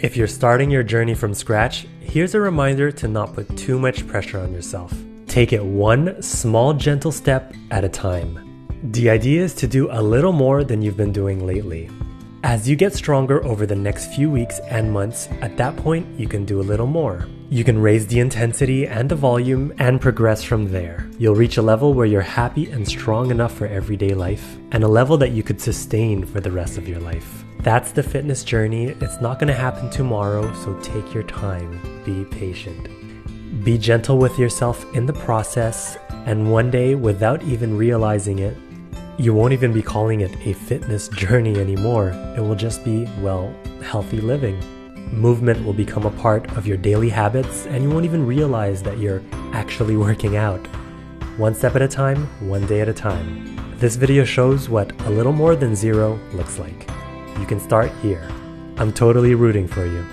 If you're starting your journey from scratch, here's a reminder to not put too much pressure on yourself. Take it one small, gentle step at a time. The idea is to do a little more than you've been doing lately. As you get stronger over the next few weeks and months, at that point, you can do a little more. You can raise the intensity and the volume and progress from there. You'll reach a level where you're happy and strong enough for everyday life, and a level that you could sustain for the rest of your life. That's the fitness journey. It's not going to happen tomorrow, so take your time. Be patient. Be gentle with yourself in the process, and one day, without even realizing it, you won't even be calling it a fitness journey anymore. It will just be, healthy living. Movement will become a part of your daily habits, and you won't even realize that you're actually working out. One step at a time, one day at a time. This video shows what a little more than zero looks like. You can start here. I'm totally rooting for you.